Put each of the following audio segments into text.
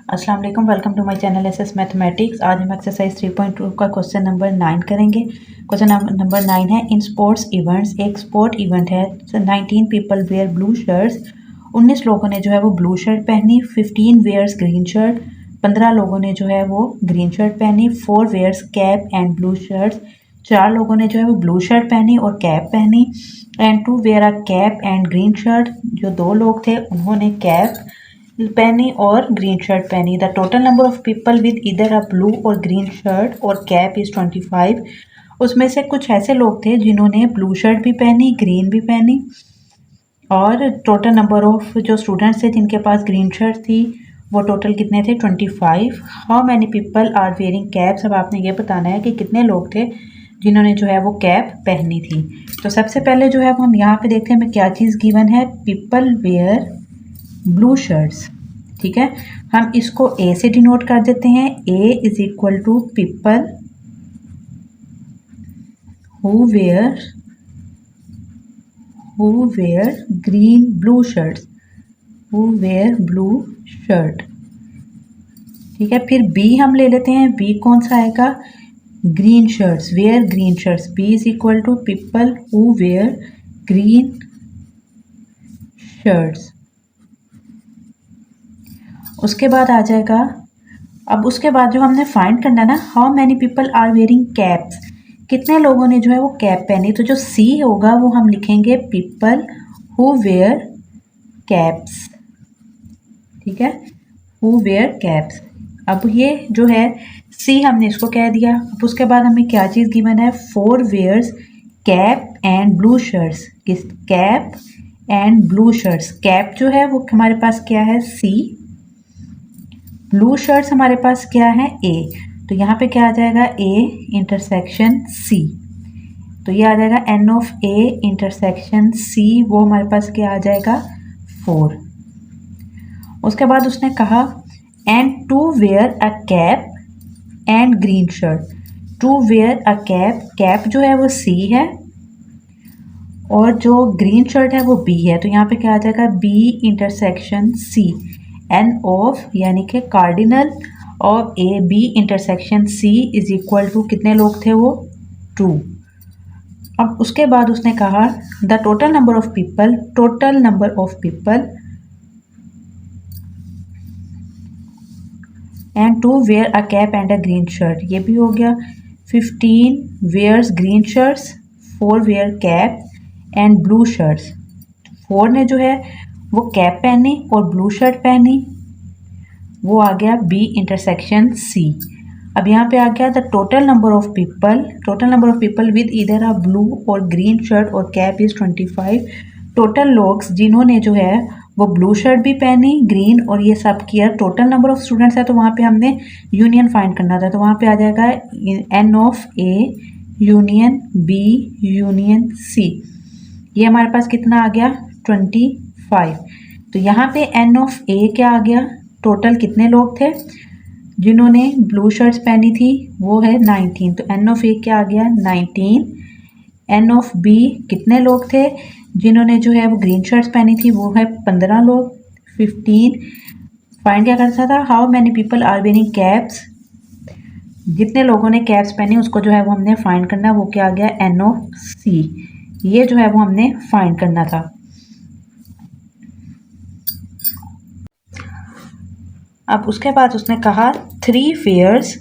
अस्सलाम वालेकुम, welcome to my channel SS mathematics. आज हम एक्सरसाइज 3.2 का क्वेश्चन नंबर 9 करेंगे। क्वेश्चन नंबर 9 है, इन स्पोर्ट्स इवेंट्स, एक स्पोर्ट इवेंट है। 19 पीपल वेयर ब्लू शर्ट्स, 19 लोगों ने जो है वो ब्लू शर्ट पहनी। 15 वेयर्स ग्रीन शर्ट, 15 लोगों ने जो है वो ग्रीन शर्ट पहनी। 4 wears cap and blue shirts, 4 लोगों ने जो है वो ब्लू शर्ट पहनी और कैप पहनी। And 2 wear a cap and green shirt, जो 2 लोग थे उन्होंने कैप पहनी और ग्रीन शर्ट पहनी। The total number of people with either a blue or green shirt or cap is 25। उसमें से कुछ ऐसे लोग थे जिन्होंने ब्लू शर्ट भी पहनी, ग्रीन भी पहनी, और टोटल नंबर ऑफ जो स्टूडेंट्स थे जिनके पास ग्रीन शर्ट थी वो टोटल कितने थे, 25। How many people are wearing caps, अब आपने ये बताना है कि कितने लोग थे जिन्होंने जो है वो कैप पहनी थी। तो सबसे पहले जो है वो हम यहाँ पे देखते हैं हमें क्या चीज़ गिवन है, पीपल वेयर ब्लू शर्ट्स। ठीक है, हम इसको ए से डिनोट कर देते हैं। A is equal to people who wear green blue shirts, who wear blue shirt. ठीक है, फिर बी हम ले लेते हैं। बी कौन सा आएगा, green shirts, wear green shirts. B is equal to people who wear green shirts. उसके बाद आ जाएगा, अब उसके बाद जो हमने फाइंड करना है ना, how many people are wearing caps, कितने लोगों ने जो है वो कैप पहनी। तो जो सी होगा वो हम लिखेंगे पीपल हु वेयर कैप्स। ठीक है, हु वेयर कैप्स। अब ये जो है सी हमने इसको कह दिया। अब उसके बाद हमें क्या चीज़ गिवन है, 4 wears cap and blue shirts. किस, cap and blue shirts. Cap जो है वो हमारे पास क्या है, सी। ब्लू शर्ट्स हमारे पास क्या है, ए। तो यहाँ पे क्या आ जाएगा, ए इंटरसेक्शन सी। तो ये आ जाएगा N of A intersection C, वो हमारे पास क्या आ जाएगा, 4। उसके बाद उसने कहा and 2 wear a cap and green shirt. 2 wear a cap, cap जो है वो सी है और जो ग्रीन शर्ट है वो बी है। तो यहाँ पे क्या आ जाएगा, B intersection C. N of यानी कि cardinal of A B intersection C is equal to, कितने लोग थे वो, 2। अब उसके बाद उसने कहा the total number of people, total number of people and 2 wear a cap and a green shirt, ये भी हो गया। 15 wears green shirts, 4 wear cap and blue shirts. 4 ने जो है वो कैप पहनी और ब्लू शर्ट पहनी, वो आ गया बी इंटरसेक्शन सी। अब यहाँ पे आ गया the total number of people, total number of people with either a blue or green shirt or cap is 25। Total लोग जिन्होंने जो है वो ब्लू शर्ट भी पहनी, ग्रीन और ये सब किया। टोटल नंबर ऑफ स्टूडेंट्स है तो वहाँ पे हमने यूनियन फाइंड करना था। तो वहाँ पे आ जाएगा N of A union B union C. ये हमारे पास कितना आ गया, 25। तो यहाँ पे एन ऑफ ए क्या आ गया, टोटल कितने लोग थे जिन्होंने ब्लू शर्ट्स पहनी थी, वो है 19। तो एन ऑफ ए क्या आ गया, 19। एन ऑफ बी कितने लोग थे जिन्होंने जो है वो ग्रीन शर्ट्स पहनी थी, वो है 15 लोग, 15। फाइंड क्या करता था, how many people are wearing caps, जितने लोगों ने कैप्स पहनी उसको जो है वो हमने फाइंड करना, वो क्या आ गया, एन ऑफ सी। ये जो है वो हमने फाइंड करना था। अब उसके बाद उसने कहा 3 wears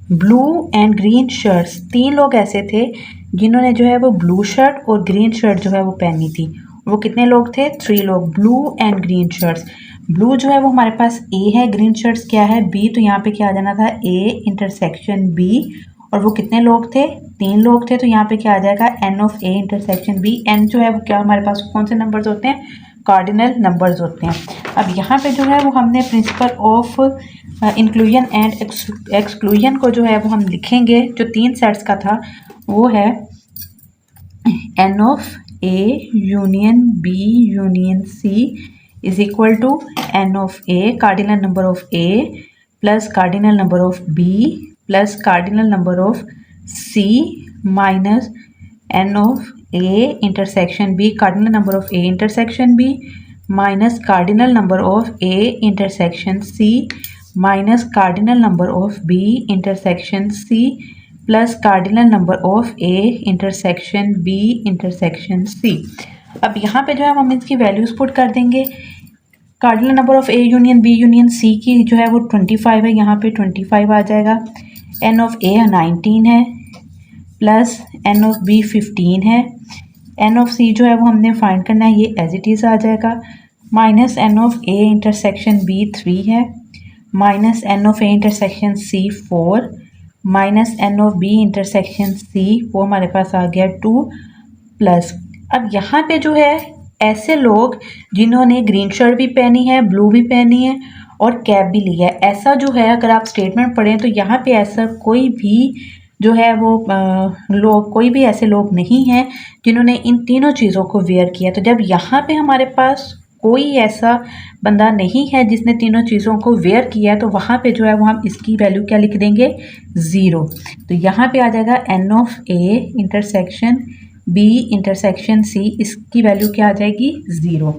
blue and green shirts, 3 लोग ऐसे थे जिन्होंने जो है वो ब्लू शर्ट और ग्रीन शर्ट जो है वो पहनी थी। वो कितने लोग थे, 3 लोग, blue and green shirts. Blue जो है वो हमारे पास ए है, ग्रीन शर्ट्स क्या है, बी। तो यहाँ पे क्या आ जाना था, ए इंटरसेक्शन बी। और वो कितने लोग थे, 3 लोग थे। तो यहाँ पे क्या आ जाएगा, N of A intersection B. N जो है वो क्या हमारे पास कौन से नंबर्स होते हैं, कार्डिनल नंबर्स होते हैं। अब यहाँ पे जो है वो हमने principal of inclusion and exclusion को जो है वो हम लिखेंगे, जो 3 सेट्स का था वो है N of A union B union C is equal to N of A cardinal number of A plus cardinal number of B plus cardinal number of C minus N of A intersection B, cardinal number of A intersection B minus cardinal number of A intersection C minus cardinal number of B intersection C plus cardinal number of A intersection B intersection C. अब यहाँ पे जो है हम इसकी values put कर देंगे। Cardinal number of A union B union C की जो है वो 25 है, यहाँ पे 25 आ जाएगा। एन ऑफ ए 19 है प्लस एन ऑफ बी 15 है। एन ऑफ सी जो है वो हमने फाइंड करना है, ये एज इट इज़ आ जाएगा। Minus N of A intersection B 3 है, minus N of A intersection C 4, minus N of B intersection C वो हमारे पास आ गया 2 प्लस। अब यहाँ पे जो है ऐसे लोग जिन्होंने ग्रीन शर्ट भी पहनी है, ब्लू भी पहनी है और कैप भी ली है, ऐसा जो है अगर आप स्टेटमेंट पढ़ें तो यहाँ पे ऐसा कोई भी जो है वो लोग, कोई भी ऐसे लोग नहीं हैं जिन्होंने इन तीनों चीज़ों को वेयर किया। तो जब यहाँ पे हमारे पास कोई ऐसा बंदा नहीं है जिसने तीनों चीज़ों को वेयर किया है, तो वहाँ पे जो है वो हम इसकी वैल्यू क्या लिख देंगे, 0। तो यहाँ पे आ जाएगा N of A intersection B intersection C, इसकी वैल्यू क्या आ जाएगी, 0।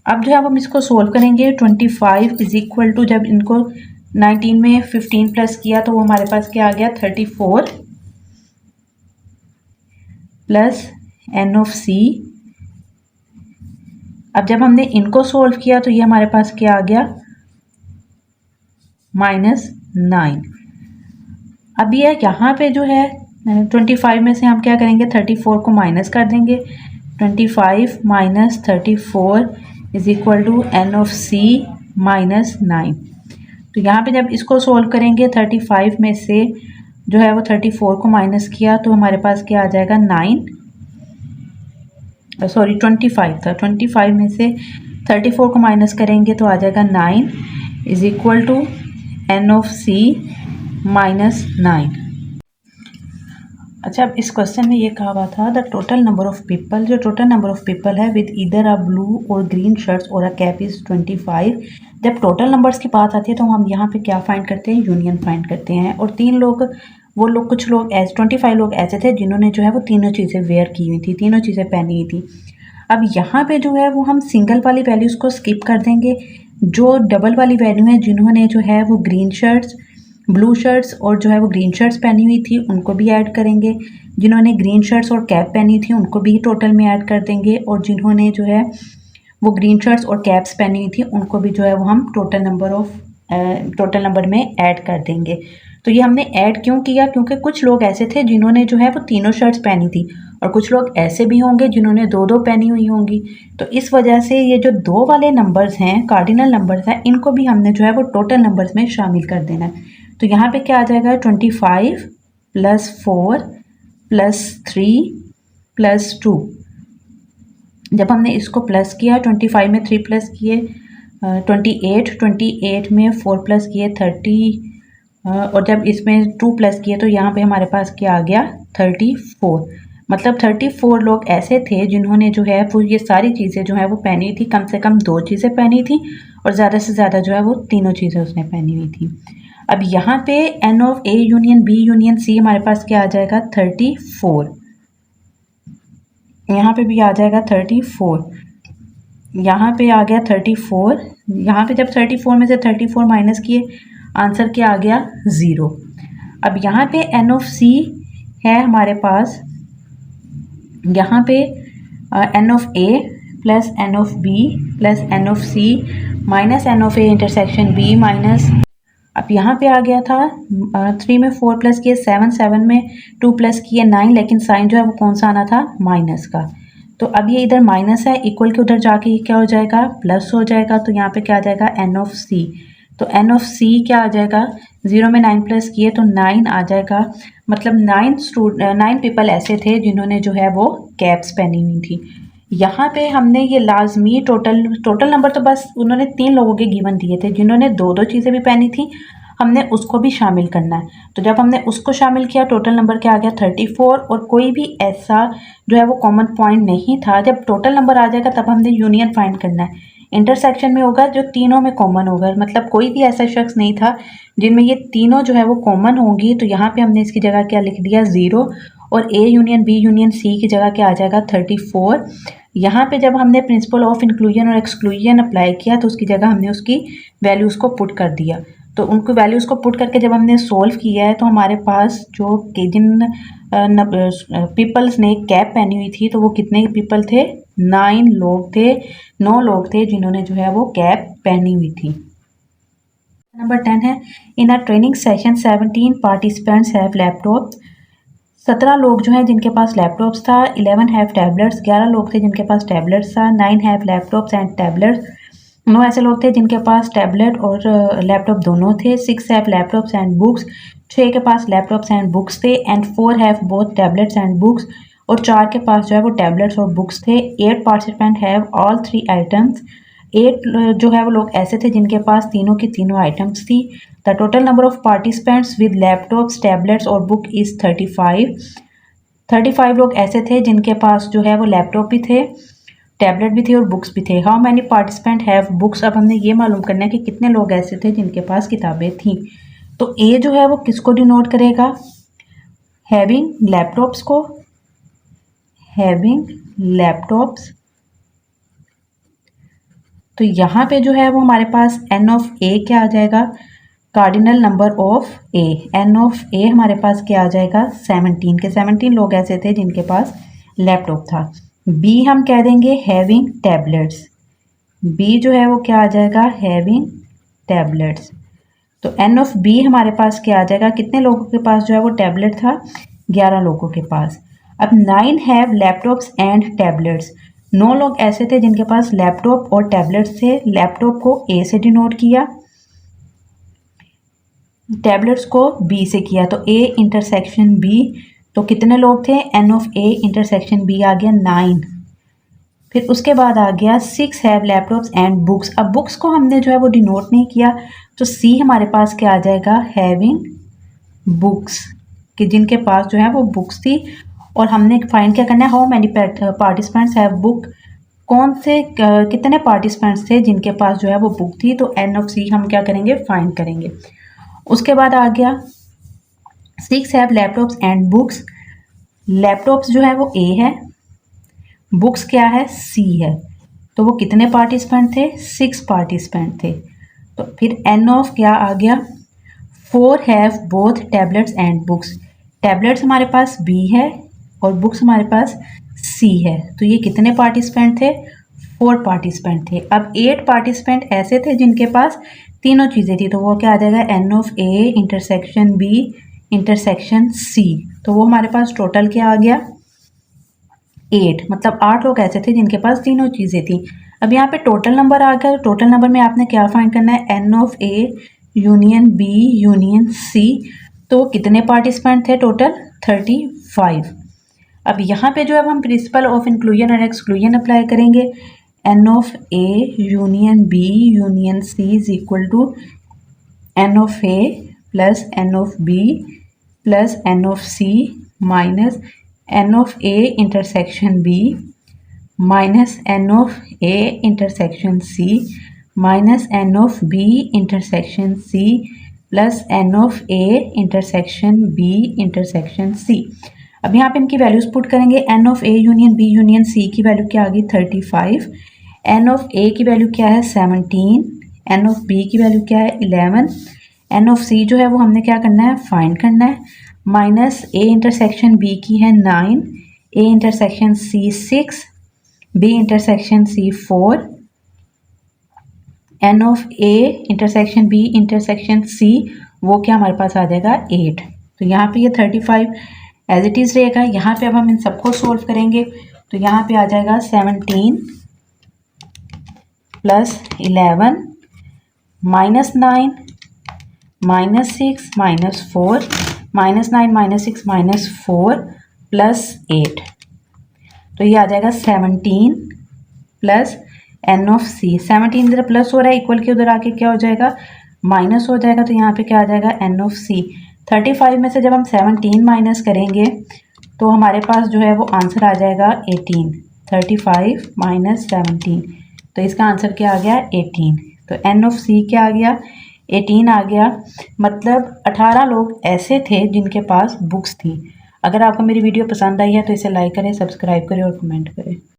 अब जो है हम इसको सोल्व करेंगे। 25 इज इक्वल टू, जब इनको 19 में 15 प्लस किया तो वो हमारे पास क्या आ गया, 34 प्लस एन ऑफ सी। अब जब हमने इनको सोल्व किया तो ये हमारे पास क्या आ गया, -9। अब ये यहाँ पे जो है 25 में से हम क्या करेंगे, 34 को माइनस कर देंगे। 25 minus 34 is equal to N of C -9। तो यहाँ पे जब इसको सोल्व करेंगे 35 में से जो है वो 34 को माइनस किया तो हमारे पास क्या आ जाएगा, 25 था। 25 में से 34 को माइनस करेंगे तो आ जाएगा 9 is equal to N of C -9। अच्छा, अब इस क्वेश्चन में ये कहा हुआ था the total number of people, जो टोटल नंबर ऑफ पीपल है with either a blue or green shirts और अ कैप इज़ 25। जब टोटल नंबर्स की बात आती है तो हम यहाँ पे क्या फाइंड करते हैं, यूनियन फाइंड करते हैं। और कुछ लोग 25 लोग ऐसे थे जिन्होंने जो है वो तीनों चीज़ें वेयर की हुई थी, तीनों चीज़ें पहनी हुई थी। अब यहाँ पे जो है वो हम सिंगल वाली वैल्यूज़ को स्किप कर देंगे। जो डबल वाली वैल्यू है, जिन्होंने जो है वो ग्रीन शर्ट्स, ब्लू शर्ट्स और जो है वो ग्रीन शर्ट्स पहनी हुई थी, उनको भी ऐड करेंगे। जिन्होंने ग्रीन शर्ट्स और कैप पहनी थी उनको भी टोटल में ऐड कर देंगे। और जिन्होंने जो है वो ग्रीन शर्ट्स और कैप्स पहनी हुई थी उनको भी जो है वो हम टोटल नंबर में ऐड कर देंगे। तो ये हमने ऐड क्यों किया, क्योंकि कुछ लोग ऐसे थे जिन्होंने जो है वो तीनों शर्ट्स पहनी थी और कुछ लोग ऐसे भी होंगे जिन्होंने 2-2 पहनी हुई होंगी। तो इस वजह से ये जो 2 वाले नंबर्स हैं, कार्डिनल नंबर्स हैं, इनको भी हमने जो है वो टोटल नंबर्स में शामिल कर देना है। तो यहाँ पे क्या आ जाएगा, 25 + 4 + 3 + 2। जब हमने इसको प्लस किया, 25 में 3 प्लस किए 28 में 4 प्लस किए 30, और जब इसमें 2 प्लस किए तो यहाँ पे हमारे पास क्या आ गया, 34। मतलब 34 लोग ऐसे थे जिन्होंने जो है वो ये सारी चीज़ें जो है वो पहनी थी, कम से कम 2 चीज़ें पहनी थी और ज़्यादा से ज़्यादा जो है वो तीनों चीज़ें उसने पहनी हुई थी। अब यहाँ पे N of A union B union C हमारे पास क्या आ जाएगा, 34। यहाँ पे भी आ जाएगा 34, यहाँ पे आ गया 34। यहाँ पे जब 34 में से 34 माइनस किए, आंसर क्या आ गया, 0। अब यहाँ पे एन ऑफ सी है हमारे पास, यहाँ पे N of A plus N of B plus N of C minus N of A intersection B minus, अब यहाँ पे आ गया था 3 में 4 प्लस किए 7, 7 में 2 प्लस किए 9, लेकिन साइन जो है वो कौन सा आना था, माइनस का। तो अब ये इधर माइनस है, इक्वल के उधर जाके क्या हो जाएगा, प्लस हो जाएगा। तो यहाँ पे क्या आ जाएगा, एन ऑफ सी। तो एन ऑफ सी क्या आ जाएगा, 0 में 9 प्लस किए तो 9 आ जाएगा। मतलब 9 पीपल ऐसे थे जिन्होंने जो है वो कैप्स पहनी हुई थी। यहाँ पे हमने ये लाजमी टोटल नंबर तो बस उन्होंने 3 लोगों के गिवन दिए थे जिन्होंने 2-2 चीज़ें भी पहनी थी, हमने उसको भी शामिल करना है। तो जब हमने उसको शामिल किया टोटल नंबर क्या आ गया, 34। और कोई भी ऐसा जो है वो कॉमन पॉइंट नहीं था। जब टोटल नंबर आ जाएगा तब हमने यूनियन फाइंड करना है। इंटरसेक्शन में होगा जो तीनों में कॉमन होगा, मतलब कोई भी ऐसा शख्स नहीं था जिनमें ये तीनों जो है वो कॉमन होंगी। तो यहाँ पे हमने इसकी जगह क्या लिख दिया, 0। और A union B union C की जगह क्या आ जाएगा, 34। यहाँ पे जब हमने प्रिंसिपल ऑफ इंक्लूजन और एक्सक्लूजन अप्लाई किया तो उसकी जगह हमने उसकी वैल्यूज़ को पुट कर दिया। तो उनको वैल्यूज़ को पुट करके जब हमने सोल्व किया है तो हमारे पास जो कि जिन पीपल्स ने कैप पहनी हुई थी तो वो कितने पीपल थे, 9 लोग थे, 9 लोग थे जिन्होंने जो है वो कैप पहनी हुई थी। नंबर 10 है, in a training session 17 participants have laptop. 17 लोग जो हैं जिनके पास लैपटॉप्स था, 11 हैव टैबलेट्स, 11 लोग थे जिनके पास टैबलेट्स था, 9 हैव लैपटॉप्स एंड टैबलेट्स, 9 ऐसे लोग थे जिनके पास टैबलेट और लैपटॉप दोनों थे, 6 हैव लैपटॉप्स एंड बुक्स, 6 के पास लैपटॉप्स एंड बुक्स थे, and 4 have both tablets and books, और 4 के पास जो है वो टैबलेट्स और बुक्स थे। 8 पार्टिसिपेंट हैव ऑल 3 आइटम्स, 8 जो है वो लोग ऐसे थे जिनके पास तीनों की तीनों आइटम्स थी। The total number of participants with laptops, tablets और बुक इज़ 35। 35 लोग ऐसे थे जिनके पास जो है वो लैपटॉप भी थे, टैबलेट भी थे और बुक्स भी थे। How many participant have books, अब हमने ये मालूम करना है कि कितने लोग ऐसे थे जिनके पास किताबें थीं। तो ए जो है वो किसको डिनोट करेगा, हैविंग लैपटॉप्स को, हैविंग लैपटॉप्स। तो यहाँ पे जो है वो हमारे पास एन ऑफ ए क्या आ जाएगा, cardinal number of A, N of A हमारे पास क्या आ जाएगा 17 के 17 लोग ऐसे थे जिनके पास लैपटॉप था। बी हम कह देंगे हैविंग टैबलेट्स, बी जो है वो क्या आ जाएगा हैविंग टैबलेट्स। तो एन ऑफ बी हमारे पास क्या आ जाएगा, कितने लोगों के पास जो है वो टैबलेट था, 11 लोगों के पास। अब 9 हैव लैपटॉप्स एंड टैबलेट्स, 9 लोग ऐसे थे जिनके पास लैपटॉप और टैबलेट्स थे। लैपटॉप को ए से डिनोट किया, टैबलेट्स को बी से किया, तो ए इंटरसेक्शन बी। तो कितने लोग थे, N of A intersection B आ गया 9। फिर उसके बाद आ गया 6 हैव लैपटॉप्स एंड बुक्स। अब बुक्स को हमने जो है वो डिनोट नहीं किया, तो सी हमारे पास क्या आ जाएगा हैविंग बुक्स, कि जिनके पास जो है वो बुक्स थी। और हमने फाइंड क्या करना है, how many participants have book, कौन से कितने पार्टिसिपेंट्स थे जिनके पास जो है वो बुक थी। तो एन ऑफ सी हम क्या करेंगे, फाइंड करेंगे। उसके बाद आ गया 6 have laptops and books, laptops जो है वो ए है, बुक्स क्या है सी है, तो वो कितने पार्टिसिपेंट थे, 6 पार्टिसिपेंट थे। तो फिर एन ऑफ क्या आ गया, 4 have both tablets and books, tablets हमारे पास बी है और बुक्स हमारे पास सी है, तो ये कितने पार्टिसिपेंट थे, 4 पार्टिसिपेंट थे। अब 8 पार्टिसिपेंट ऐसे थे जिनके पास तीनों चीज़ें थी, तो वो क्या आ जाएगा N of A intersection B intersection C, तो वो हमारे पास टोटल क्या आ गया 8, मतलब 8 लोग ऐसे थे जिनके पास तीनों चीज़ें थी। अब यहाँ पे टोटल नंबर आ गया, टोटल नंबर में आपने क्या फाइंड करना है, N of A union B union C, तो कितने पार्टिसिपेंट थे टोटल 35। अब यहाँ पे जो है हम प्रिंसिपल ऑफ इंक्लूजन और एक्सक्लूजन अप्लाई करेंगे, N of A union B union C is equal to N of A plus N of B plus N of C minus N of A intersection B minus N of A intersection C minus N of B intersection C plus N of A intersection B intersection C. अब यहाँ पे इनकी values put करेंगे, N of A union B union C की value क्या आ गई 35, N of ए की value क्या है 17, एन ऑफ बी की वैल्यू क्या है 11, एन ऑफ सी जो है वो हमने क्या करना है फाइंड करना है, माइनस ए इंटरसेक्शन बी की है 9, A intersection C 6, B intersection C 4, N of A intersection B intersection C वो क्या हमारे पास आ जाएगा 8। तो यहाँ पे ये 35 एज इट इज़ रहेगा। यहाँ पे अब हम इन सबको सोल्व करेंगे, तो यहाँ पे आ जाएगा 17 plus 11 minus 9 minus 6 minus 4 minus 9 minus 6 minus 4 plus 8, तो ये आ जाएगा 17 प्लस एन ऑफ सी, 17 इधर प्लस हो रहा है, इक्वल के उधर आके क्या हो जाएगा माइनस हो जाएगा, तो यहाँ पे क्या आ जाएगा एन ऑफ सी। 35 में से जब हम 17 माइनस करेंगे तो हमारे पास जो है वो आंसर आ जाएगा 18, 35 माइनस 17, तो इसका आंसर क्या आ गया 18। तो एन ऑफ सी क्या आ गया 18 आ गया, मतलब 18 लोग ऐसे थे जिनके पास बुक्स थी। अगर आपको मेरी वीडियो पसंद आई है तो इसे लाइक करें, सब्सक्राइब करें और कमेंट करें।